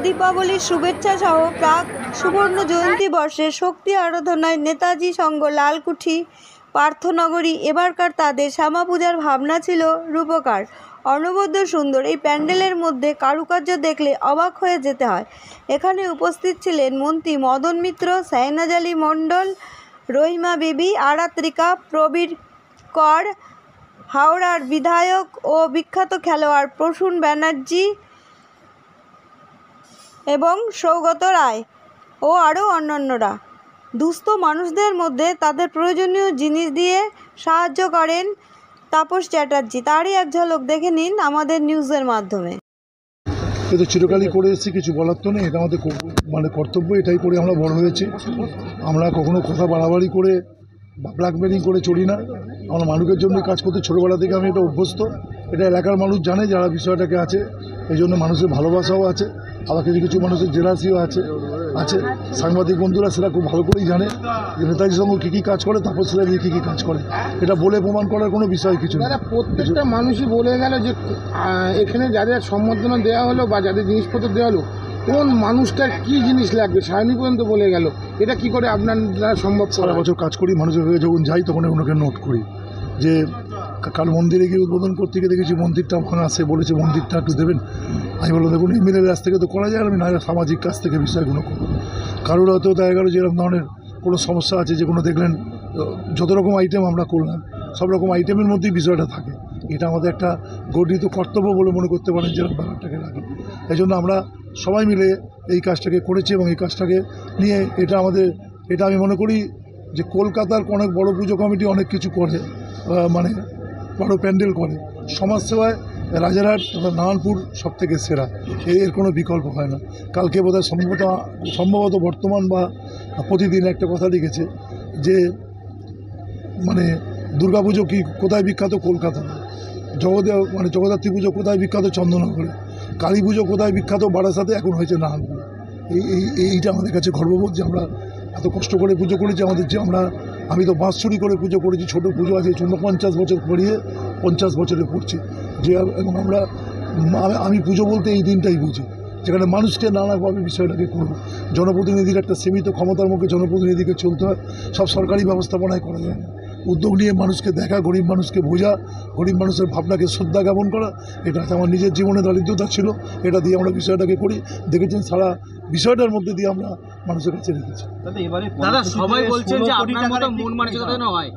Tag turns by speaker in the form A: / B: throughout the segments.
A: দীপাবলির শুভেচ্ছা সহ প্রাক সুবর্ণ জয়ন্তী বর্ষে শক্তি আরাধনায় নেতাজি সংঘ লালকুঠি পার্থনগরী এবারকার তাদের শ্যামা পূজার ভাবনা ছিল রূপকার, অনবদ্য সুন্দর। এই প্যান্ডেলের মধ্যে কারুকার্য দেখলে অবাক হয়ে যেতে হয়। এখানে উপস্থিত ছিলেন মন্ত্রী মদন মিত্র, শাহনাজ আলী মণ্ডল, রহিমা বিবি, আরাত্রিকা, প্রবীর কর, হাওড়ার বিধায়ক ও বিখ্যাত খেলোয়াড় প্রসূন ব্যানার্জি এবং সৌগত রায় ও আরও অন্যান্যরা। দুস্থ মানুষদের মধ্যে তাদের প্রয়োজনীয় জিনিস দিয়ে সাহায্য করেন তাপস চ্যাটার্জি। তারই এক ঝলক দেখে নিন আমাদের নিউজের মাধ্যমে।
B: কিন্তু চিরকালই করে এসেছি, কিছু বলার তো নেই, এটা আমাদের কর্তব্য, এটাই করে আমরা বড় হয়েছি। আমরা কখনো কথা বাড়াবাড়ি করে বা ব্ল্যাকমেলিং করে চলি না। আমরা মানুষের জন্য কাজ করতে ছোটোবেলা থেকে আমি এটা অভ্যস্ত। এটা এলাকার মানুষ জানে যারা বিষয়টাকে আছে, এই জন্য মানুষের ভালোবাসাও আছে। আবার কিছু কিছু মানুষের জেলাসিও আছে। সাংবাদিক বন্ধুরা সেটা খুব ভালো করেই জানে যে নেতাজি সংঘ কী কী কাজ করে, তারপর সেটা দিয়ে কী কী কাজ করে। এটা বলে প্রমাণ করার কোনো বিষয় কিছু না।
C: প্রত্যেকটা মানুষই বলে গেল যে এখানে যাদের সম্বর্ধনা দেওয়া হলো বা যাদের জিনিসপত্র দেওয়া হলো, কোন মানুষটার কী জিনিস লাগবে সায়নী পর্যন্ত বলে গেল। এটা কি করে আপনার দ্বারা সম্ভব?
B: সারা বছর কাজ করি, মানুষের হয়ে যখন যাই তখন ওনাকে নোট করি যে কাল মন্দিরে গিয়ে উদ্বোধন করতে গিয়ে দেখেছি মন্দিরটা ওখানে আসে, বলেছে মন্দিরটা একটু দেবেন। আমি বললাম দেখুন এমএলএর কাছ থেকে তো করা যায়, আমি না সামাজিক কাজ থেকে বিষয়গুলো করবো। কারোর হয়তো দেখা গেলো যে এরকম ধরনের কোনো সমস্যা আছে, যে কোনো দেখলেন যত রকম আইটেম আমরা করলাম সব রকম আইটেমের মধ্যেই বিষয়টা থাকে। এটা আমাদের একটা গর্হিত কর্তব্য বলে মনে করতে পারেন যেরকম ব্যাপারটাকে রাখি। এই জন্য আমরা সবাই মিলে এই কাজটাকে করেছি এবং এই কাজটাকে নিয়ে এটা আমি মনে করি যে কলকাতার অনেক বড় পুজো কমিটি অনেক কিছু করে, মানে বড় প্যান্ডেল করে, সমাজসেবায় রাজারহাট তথা নারায়ণপুর সব থেকে সেরা, এর কোনো বিকল্প হয় না। কালকে বোধহয় সম্ভবত বর্তমান বা প্রতিদিন একটা কথা লিখেছে যে মানে দুর্গাপুজো কি কোথায় বিখ্যাত? কলকাতা। জগদ্ধাত্রী পুজো কোথায় বিখ্যাত? চন্দননগরে। কালী পুজো কোথায় বিখ্যাত? বারাসাতে। এখন হয়েছে নারায়ণপুর। এইটা আমাদের কাছে গর্ববোধ যে আমরা এত কষ্ট করে পুজো করেছি। আমি তো বাঁশছড়ি করে পুজো করেছি, ছোটো পুজো আছে 50 বছর পড়িয়ে 50 বছরে পড়ছি যে, এবং আমি পুজো বলতে এই দিনটাই বুঝি যেখানে মানুষকে নানাভাবে বিষয়টাকে করবো। জনপ্রতিনিধির একটা সীমিত ক্ষমতার মুখে জনপ্রতিনিধিকে চলতে হয়, সব সরকারি ব্যবস্থাপনায় করা যায় না। উদ্যোগ নিয়ে মানুষকে দেখা, গরিব মানুষকে বোঝা, গরিব মানুষের ভাবনাকে শ্রদ্ধা জ্ঞাপন করা, এটা আমার নিজের জীবনে দারিদ্রতা ছিল, এটা দিয়ে আমরা বিষয়টাকে করি। দেখেছেন সারা বিষয়টার মধ্যে দিয়ে আমরা মানুষের কাছে রেখেছি।
D: দাদা সবাই বলছেন যে আপনার মতো মন মানসিকতা নয়,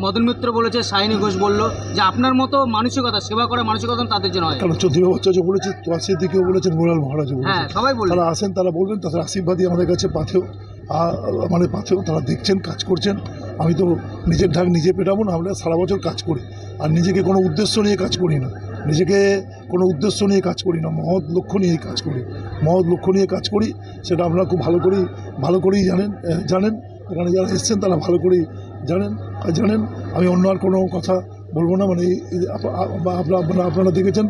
D: মদন মিত্র বলেছে, সায়নী ঘোষ বললো যে আপনার মতো মানসিকতা, সেবা করার মানসিকতা তাদের জন্য হয়।
B: কারণ চৌধুরী ভট্টাচার্য বলেছে, তোয়াশির দিকেও বলেছেন, মোরাল মহারাজও বলেছেন,
D: সবাই বলছেন,
B: তারা আসেন, তারা বলবেন, তাদের আশীর্বাদই আমাদের কাছে পাথেও, তারা দেখছেন, কাজ করছেন। আমি তো নিজের ঢাক নিজে পেটাবো না, আমরা সারা বছর কাজ করি আর নিজেকে কোনো উদ্দেশ্য নিয়ে কাজ করি না, মহৎ লক্ষ্য নিয়ে কাজ করি। সেটা আপনারা খুব ভালো করেই জানেন। এখানে যারা এসছেন তারা ভালো করেই জানেন। আমি অন্য আর কোনো কথা বলবো না। মানে আপনারা দেখেছেন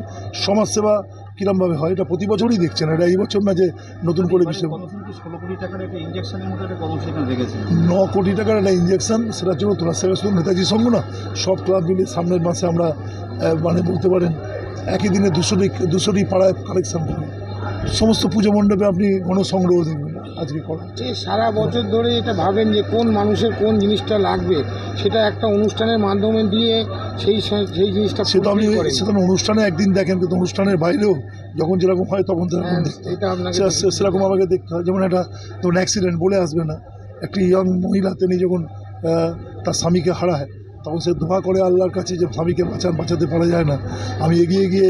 B: সমাজসেবা কীরমভাবে হয়, এটা প্রতি বছরই দেখছেন, এটা এই বছর না যে নতুন করে বিষয়। 9 কোটি টাকার একটা ইঞ্জেকশন, সেটার জন্য তোরা সেবা শুধু নেতাজি সংঘ না, সব ক্লাব মিলে সামনের মাসে আমরা মানে বলতে পারেন একই দিনে 200টি পাড়ায় কালেকশন করি। সমস্ত পুজো মণ্ডপে আপনি গণসংগ্রহ দেখবেন আজকে করা হচ্ছে।
C: সারা বছর ধরে এটা ভাবেন যে কোন মানুষের কোন জিনিসটা লাগবে, সেটা একটা অনুষ্ঠানের মাধ্যমে দিয়ে সেই জিনিসটা
B: সেটা অনুষ্ঠানে একদিন দেখেন, কিন্তু অনুষ্ঠানের বাইরেও যখন যেরকম হয় তখন সেরকম আমাকে দেখতে হয়। যেমন ধরুন অ্যাক্সিডেন্ট বলে আসবে না, একটি ইয়ং মহিলা তিনি যখন তার স্বামীকে হারায় তখন সে দোয়া করে আল্লাহর কাছে যে স্বামীকে বাঁচাতে পারা যায় না। আমি এগিয়ে গিয়ে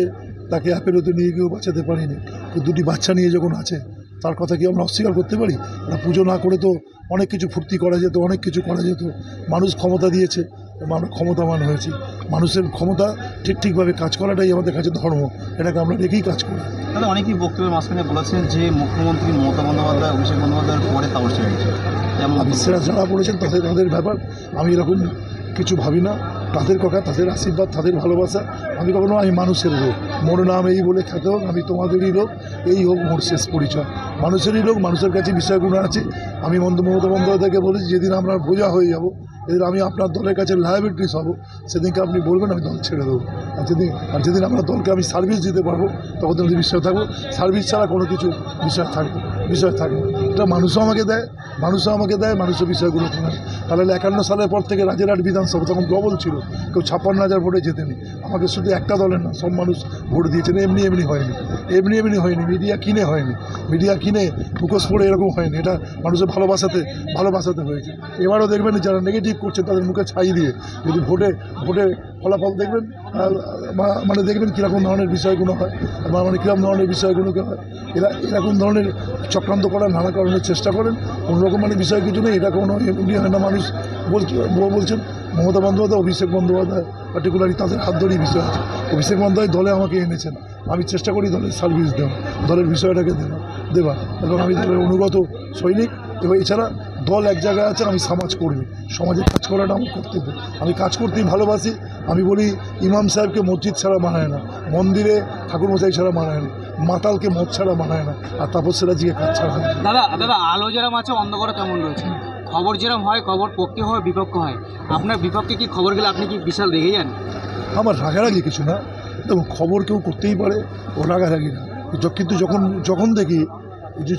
B: তাকে অ্যাপেলোতে নিয়ে গিয়েও বাঁচাতে পারিনি। তো 2টি বাচ্চা নিয়ে যখন আছে তার কথা কি আমরা অস্বীকার করতে পারি? পুজো না করে তো অনেক কিছু ফুর্তি করা যেত, অনেক কিছু করা যেত। মানুষ ক্ষমতা দিয়েছে, আমরা ক্ষমতাবান হয়েছি। মানুষের ক্ষমতা ঠিকভাবে কাজ করাটাই আমাদের কাছে ধর্ম, এটাকে আমরা রেখেই কাজ করি।
D: তাহলে অনেকেই বক্তব্যের মাঝখানে বলেছেন যে মুখ্যমন্ত্রী মমতা বন্দ্যোপাধ্যায়, অভিষেক বন্দ্যোপাধ্যায়ের পরে তাপস চ্যাটার্জি,
B: যারা বলেছেন তাদের ব্যাপার, আমি এরকম কিছু ভাবি না। তাদের কথা, তাদের আশীর্বাদ, তাদের ভালোবাসা। আমি মানুষের লোক, মোর নাম এই বলে খ্যাত হোক, আমি তোমাদেরই লোক, এই হোক মোর শেষ পরিচয়। মানুষেরই লোক, মানুষের কাছে বিষয়গুলো আছে। আমি মমতা বন্দ্যোপাধ্যায়কে বলেছি যেদিন আমরা বোঝা হয়ে যাব এদের আমি আপনার দলের কাছে লায়াবিলিটিস হব, সেদিনকে আপনি বলবেন আমি দল ছেড়ে দেবো। আর যেদিন আপনার দলকে আমি সার্ভিস দিতে পারবো তখন আমি বিষয় থাকবো। সার্ভিস ছাড়া কোনো কিছু বিষয় থাকবে এটা মানুষও আমাকে দেয়, মানুষের বিষয়গুলো থাকে। তাহলে 51 সালের পর থেকে রাজারহাট বিধানসভা তখন ডবল ছিল, কেউ 56,000 ভোটে জেতেনি। আমাকে শুধু একটা দলের না, সব মানুষ ভোট দিয়েছেন। এমনি হয়নি, মিডিয়া কিনে মুখোশ পড়ে এরকম হয়নি। এটা মানুষের ভালোবাসাতে হয়েছে। এবারও দেখবেন যারা নেগেটিভ করছে তাদের মুখে ছাই দিয়ে যদি ভোটে ফলাফল দেখবেন, মানে দেখবেন কীরকম ধরনের বিষয়গুলো হয়, মানে কীরকম ধরনের বিষয়গুলোকে হয়। এরকম ধরনের চক্রান্ত করার নানা কারণের চেষ্টা করেন। কোনোরকম মানে বিষয় কিছু নেই, এটা কোনো এমনি হয় না। মানুষ বলছেন মমতা বন্দ্যোপাধ্যায়, অভিষেক বন্দ্যোপাধ্যায় পার্টিকুলারলি তাদের হাত ধরেই বিষয় আছে। অভিষেক বন্দ্যোপাধ্যায় দলে আমাকে এনেছেন, আমি চেষ্টা করি দলের সার্ভিস দেওয়া, দলের বিষয়টাকে দেওয়া এবং আমি দলের অনুগত সৈনিক। এবং এছাড়া দল এক জায়গায় আছে, আমি সমাজকর্মী, সমাজে কাজ করাটা আমার কর্তব্য। আমি কাজ করতেই ভালোবাসি। আমি বলি ইমাম সাহেবকে মসজিদ ছাড়া মানায় না, মন্দিরে ঠাকুরমশাই ছাড়া মানায় না, মাতালকে মদ ছাড়া মানায় না, আর তাপস্যারাজিকে কাজ ছাড়া হয় না।
D: দাদা আলো যেরকম আছে অন্ধকারও তেমন রয়েছে। খবর যেরকম হয়, খবর পক্ষে হয় বিপক্ষ হয়। আপনার বিপক্ষে কি খবরগুলো আপনি কি বিশাল রেগে যান?
B: আমার রাগারাগি কিছু না, দেখুন খবর কেউ করতেই পারে, ও রাগারাগি না। কিন্তু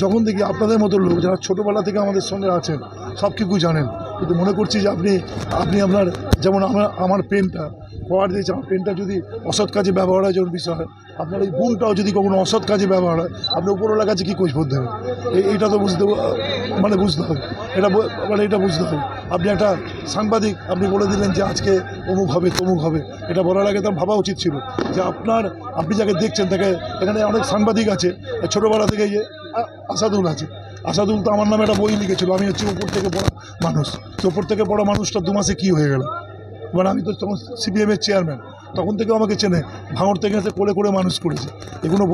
B: যখন দেখি আপনাদের মতো লোক যারা ছোটোবেলা থেকে আমাদের সঙ্গে আছেন সব কিছু জানেন, কিন্তু মনে করছি যে আপনি আপনার যেমন আমার পেনটা পাওয়ার দিয়েছে, আমার পেনটা যদি অসৎ কাজে ব্যবহার হয়, যেমন বিষয় হয়, আপনার এই বুমটাও যদি কখনো অসৎ কাজে ব্যবহার হয়, আপনি উপরওয়ালার কাছে কী খোঁজ করতে হবে? এইটা তো বুঝতে হবে, এটা বুঝতে হবে। আপনি একটা সাংবাদিক, আপনি বলে দিলেন যে আজকে অমুক হবে তমুক হবে, এটা বলার আগে তার ভাবা উচিত ছিল যে আপনি যাকে দেখছেন তাকে, এখানে অনেক সাংবাদিক আছে ছোটোবেলা থেকে, যে আসাদুল তো আমার নামে একটা বই লিখেছিল। আমি হচ্ছে উপর থেকে পড়া মানুষ, তো উপর থেকে পড়া মানুষটা 2 মাসে কী হয়ে গেল? মানে আমি তো তখন CPM-এর চেয়ারম্যান, তখন থেকে আমাকে চেনে, ভাঙড় থেকে এসে কোলে মানুষ করেছে। এগুলো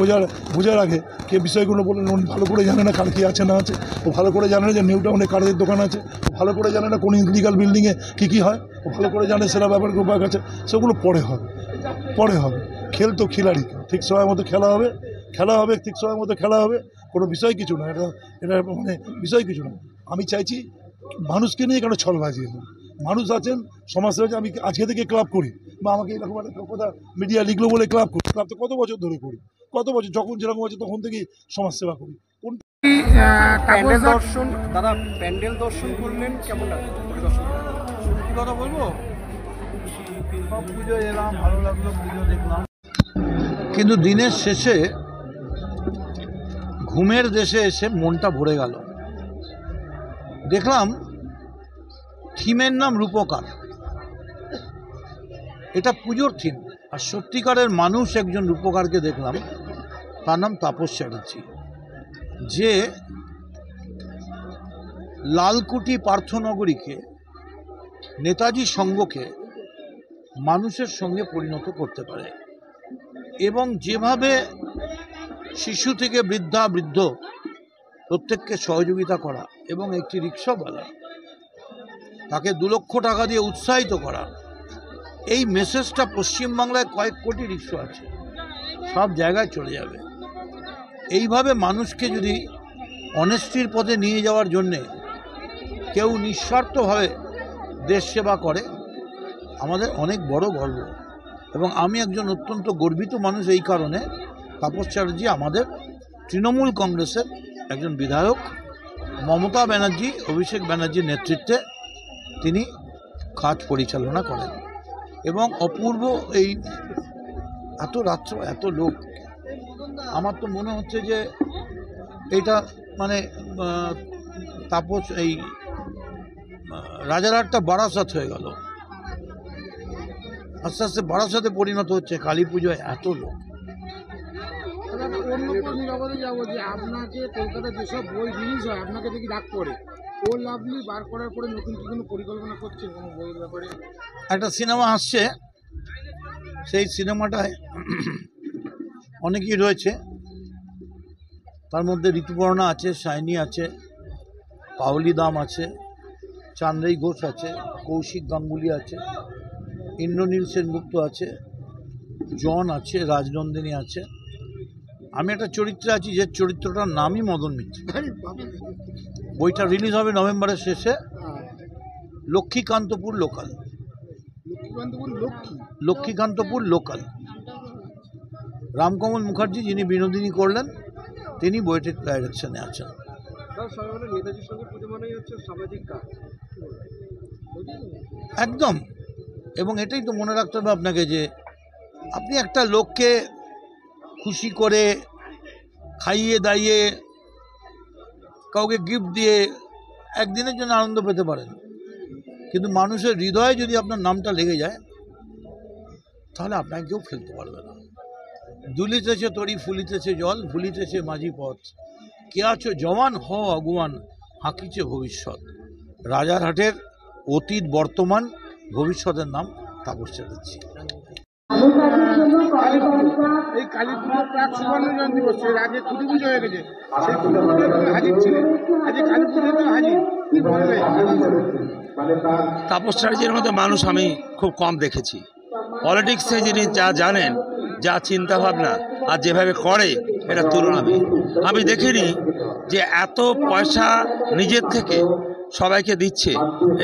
B: বোঝার আগে কে বিষয়গুলো বলে ভালো করে জানে না কার কী আছে না আছে, ও ভালো করে জানে না যে নিউ টাউনে কারের দোকান আছে, ও ভালো করে জানে না কোন ইলিগাল বিল্ডিংয়ে কী হয়, ও ভালো করে জানে সেরা ব্যাপার গোপাক আছে। সেগুলো পরে হবে। খেল তো খিলাড়ি, ঠিক সময় মতো খেলা হবে, ঠিক সময় মতো খেলা হবে। কোনো বিষয় কিছু না, এটা মানে বিষয় কিছু না। আমি চাইছি মানুষকে নিয়ে কেন ছলবাজি হবে। মানুষ আছেন, সমাজসেবা, আমি আজকে থেকে ক্লাব করি, বা আমাকে এরকম একটা কথা মিডিয়া লিখলো বলে ক্লাব করি। ক্লাব তো কত বছর ধরে করি, যখন যেরকম আছে তখন থেকেই সমাজসেবা করি।
C: প্যান্ডেল দর্শন করলেন, কেমন লাগলো?
E: সত্যি কথা বলবো, সব পুজো এলাম, ভালো লাগলো, পুজো দেখলাম, কিন্তু দিনের শেষে ঘুমের দেশে এসে মনটা ভরে গেল। দেখলাম থিমের নাম রূপকার, এটা পুজোর থিম। আর সত্যিকারের মানুষ একজন রূপকারকে দেখলাম, তার নাম তাপস চ্যাটার্জি, যে লালকুঠি পার্থনগরীকে, নেতাজি সংঘকে মানুষের সঙ্গে পরিণত করতে পারে। এবং যেভাবে শিশু থেকে বৃদ্ধ প্রত্যেককে সহযোগিতা করা, এবং একটি রিক্সাওয়ালা তাকে 2 লক্ষ টাকা দিয়ে উৎসাহিত করা, এই মেসেজটা পশ্চিমবাংলায় কয়েক কোটি রিক্সা আছে, সব জায়গায় চলে যাবে। এইভাবে মানুষকে যদি অনেস্টির পথে নিয়ে যাওয়ার জন্যে কেউ নিঃস্বার্থভাবে দেশ সেবা করে, আমাদের অনেক বড় গর্ব। এবং আমি একজন অত্যন্ত গর্বিত মানুষ এই কারণে, তাপস চ্যাটার্জি আমাদের তৃণমূল কংগ্রেসের একজন বিধায়ক, মমতা ব্যানার্জি, অভিষেক ব্যানার্জির নেতৃত্বে তিনি কাজ পরিচালনা করেন। এবং অপূর্ব এই এত রাত্র, এত লোক, আমার তো মনে হচ্ছে যে এটা মানে তাপস এই রাজারহাটটা বারাসাত হয়ে গেল, আস্তে আস্তে বারাসাতে পরিণত হচ্ছে কালী পুজোয় এত লোক।
C: যাবো যে আপনাকে কলকাতায় যেসব বই রিলিজ হয় আপনাকে দেখি ডাক পড়ে, ও লাভলি বার করার পরে নতুন কি কোনো পরিকল্পনা করছেন কোনো বইয়ের ব্যাপারে?
E: একটা সিনেমা আসছে, সেই সিনেমাটায় অনেকেই রয়েছে, তার মধ্যে ঋতুপর্ণা আছে, শাইনি আছে, পাওলি দাম আছে, চান্দ্রাই ঘোষ আছে, কৌশিক গাঙ্গুলি আছে, ইন্দ্রনীল সেনগুপ্ত আছে, জন আছে, রাজনন্দিনী আছে। আমি একটা চরিত্রে আছি, যে চরিত্রটার নামই মদন মিত্র। বইটা রিলিজ হবে নভেম্বরের শেষে, লক্ষ্মীকান্তপুর লোকাল। লক্ষ্মীকান্তপুর লোকাল। রামকমল মুখার্জি যিনি বিনোদিনী করলেন তিনি বইটির ডাইরেকশনে আছেন। একদম। এবং এটাই তো মনে রাখতে হবে আপনাকে যে আপনি একটা লোককে খুশি করে খাইয়ে দাইয়ে কাউকে গিফট দিয়ে একদিনের জন্য আনন্দ পেতে পারেন, কিন্তু মানুষের হৃদয়ে যদি আপনার নামটা লেগে যায় তাহলে আপনাকে কেউ ফেলতে পারবে না। দুলিতেছে তরি ফুলিতেছে জল, ভুলিতেছে মাঝি পথ, কে আছো জওয়ান হ আগুয়ান, হাঁকিছে ভবিষ্যৎ। রাজারহাটের অতীত বর্তমান ভবিষ্যতের নাম তাপস চ্যাটার্জি।
C: এই কালী পুজোর প্রাক সুবর্ণ জয়ন্তী বর্ষ, এর আগে খুঁটি পুজো হয়ে গেছে, সেই খুঁটি পুজোয় তুমি হাজির ছিলে, আজকে কালী পুজোতে হাজির, কি বলবে?
F: তাপস চ্যাটার্জির মতো মানুষ আমি খুব কম দেখেছি। পলিটিক্সে যিনি যা জানেন, যা চিন্তাভাবনা আর যেভাবে করে এটা তুলনাবিহীন। আমি দেখিনি যে এত পয়সা নিজের থেকে সবাইকে দিচ্ছে,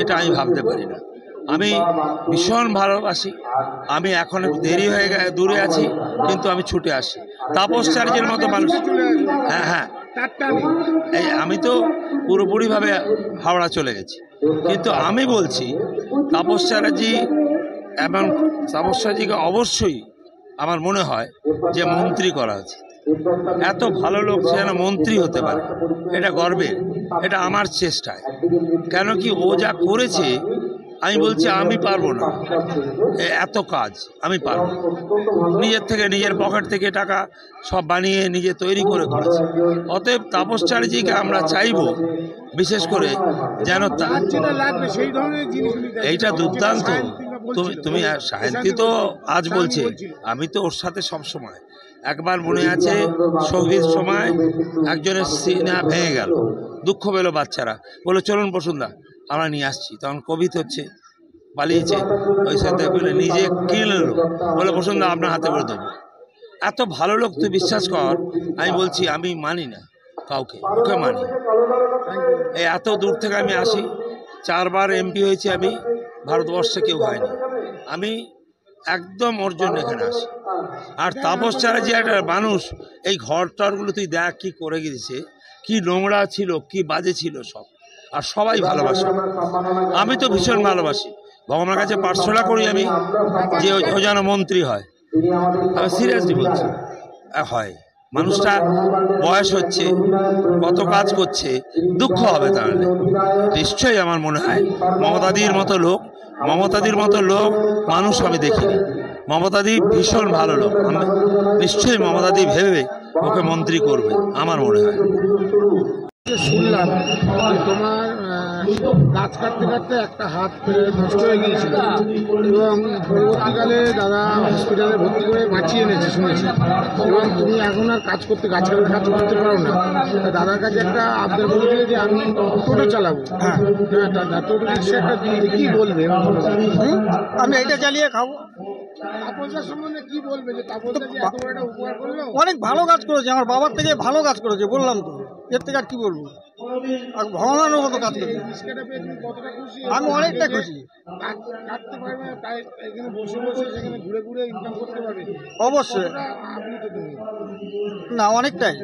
F: এটা আমি ভাবতে পারি না। আমি ভীষণ ভালোবাসি। আমি এখন দেরি হয়ে দূরে আছি, কিন্তু আমি ছুটে আসি। তাপস চ্যাটার্জির মতো মানুষ, হ্যাঁ, এই আমি তো পুরোপুরিভাবে হাওড়া চলে গেছি, কিন্তু আমি বলছি তাপস চ্যাটার্জি এবং তাপস চ্যাটার্জিকে অবশ্যই আমার মনে হয় যে মন্ত্রী করা উচিত। এত ভালো লোক সে যেন মন্ত্রী হতে পারে, এটা গর্বের। এটা আমার চেষ্টায়, কেন কি ও যা করেছে আমি বলছি আমি পারবো না, এত কাজ আমি পারবো না। নিজের থেকে, নিজের পকেট থেকে টাকা সব বানিয়ে নিজে তৈরি করে করেছে। অতএব তাপস চ্যাটার্জিকে আমরা চাইব বিশেষ করে যেন এইটা দুর্দান্ত। তুমি সায়ন্তী তো আজ বলছে, আমি তো ওর সাথে সব সময়। একবার মনে আছে সঙ্গীত সময় একজনের সিনা ভেঙে গেল, দুঃখ পেল বাচ্চারা, বললো চলুন বসুন্ধা আমরা নিয়ে আসছি। তখন কোভিড হচ্ছে, পালিয়েছে, ওই সাথে বলে নিজে কিনে নিল, বলে বসুন্ধা আপনার হাতে করে দেবো। এত ভালো লোক তুই বিশ্বাস কর, আমি বলছি আমি মানি না কাউকে, ওকে মানি। এই এত দূর থেকে আমি আসি, 4 বার এমপি হয়েছি আমি, ভারতবর্ষে কেউ হয়নি। আমি একদম ওর জন্য এখানে আসি। আর তাপস চ্যাটার্জি একটা মানুষ, এই ঘর টরগুলো তুই দেখ কী করে গিয়েছে, কি নোংরা ছিল, কি বাজে ছিল সব। আর সবাই ভালোবাসে, আমি তো ভীষণ ভালোবাসি। ভগবানের কাছে প্রার্থনা করি আমি যে ও যেন মন্ত্রী হয়। আমি সিরিয়াসলি বলছি, হয়। মানুষটা বয়স হচ্ছে, কত কাজ করছে, দুঃখ হবে তাহলে। নিশ্চয়ই আমার মনে হয় মমতাদির মতো লোক, মমতাদির মতো লোক মানুষ আমি দেখিনি। মমতাদি ভীষণ ভালো লোক, আমি নিশ্চয়ই মমতাদি ভেবে ওকে মন্ত্রী করবে আমার মনে হয়।
C: শুনলাম যে তোমার গাছ কাটতে কাটতে একটা হাত নষ্ট হয়ে গিয়েছিল এবং পরবর্তীকালে দাদা হসপিটালে ভর্তি করে বাঁচিয়ে এনেছে শুনেছি, এবং তুমি এখন আর কাজ করতে পারো না। দাদার কাছে একটা আবদার বলেছিলে যে আমি টোটো চালাবো, হ্যাঁ টোটো রিক্সা একটা দিয়ে কি বলবে?
G: আমি এটা চালিয়ে খাবো।
C: তাপসদার সম্বন্ধে কি বলবে যে তাপসদা যে এত বড় একটা উপকার করলো?
G: অনেক ভালো কাজ করেছে, আমার বাবার থেকে ভালো কাজ করেছে, বললাম তো, এর থেকে আর কি বলবো। আর ভগবানের মতো কাজ করেছে,
C: রিক্সাটা পেয়ে তুমি কতটা খুশি?
G: আমি অনেকটা খুশি।
C: কাটতে পারবে, তাই এখানে বসে বসে সেখানে ঘুরে ঘুরে ইনকাম করতে পারবে
G: অবশ্যই।
C: আপনি তো তুমি
G: না, অনেকটাই।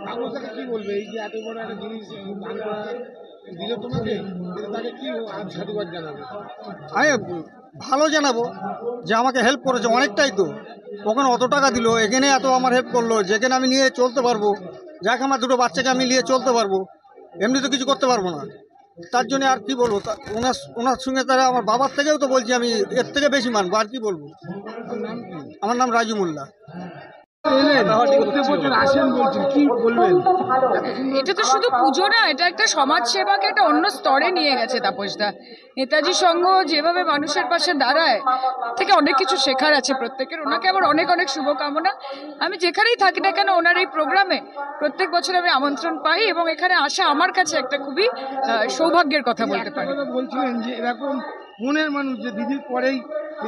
C: তাপসদাকে কি বলবে এই যে এত বড় একটা জিনিস দান করা দিল তোমাকে, তাকে কি আজ সাধুবাদ জানাবে?
G: আমি ভালো জানাবো যে আমাকে হেল্প করেছে অনেকটাই। তো ওখানে অত টাকা দিল, এখানে এত আমার হেল্প করলো, যেখানে আমি নিয়ে চলতে পারবো, যাক আমার 2 বাচ্চাকে আমি নিয়ে চলতে পারবো, এমনি তো কিছু করতে পারবো না। তার জন্য আর কি বলবো, ওনার সঙ্গে তারা আমার বাবার থেকেও তো বলছি আমি এর থেকে বেশি মানবো, আর কি বলবো। আমার নাম রাজু মোল্লা।
H: এটা তো শুধু পুজো না, এটা একটা সমাজ সেবাকে একটা অন্য স্তরে নিয়ে গেছে তাপসদা। নেতাজি সংঘ যেভাবে মানুষের পাশে দাঁড়ায়, থেকে অনেক কিছু শেখার আছে প্রত্যেকের। ওনাকে আবার অনেক অনেক শুভকামনা। আমি যেখানেই থাকি না কেন ওনার এই প্রোগ্রামে প্রত্যেক বছর আমি আমন্ত্রণ পাই, এবং এখানে আসা আমার কাছে একটা খুবই সৌভাগ্যের কথা বলতে পারি।
C: বলছিলেন যে এরকম মনের মানুষ যে দিদির পরেই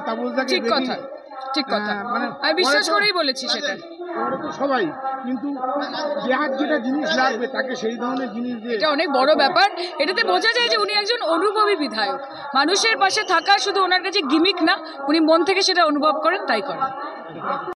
C: তাপসদাকে,
H: ঠিক কথা, ঠিক কথা, আমি বিশ্বাস করেই বলেছি সেটা।
C: করে তো সবাই, কিন্তু যার যেটা জিনিস লাগবে তাকে সেই ধরনের জিনিস দিয়ে
H: এটা অনেক বড় ব্যাপার। এটাতে বোঝা যায় যে উনি একজন অনুভবী বিধায়ক। মানুষের পাশে থাকা শুধু ওনার কাছে গিমিক না, উনি মন থেকে সেটা অনুভব করেন, তাই করেন।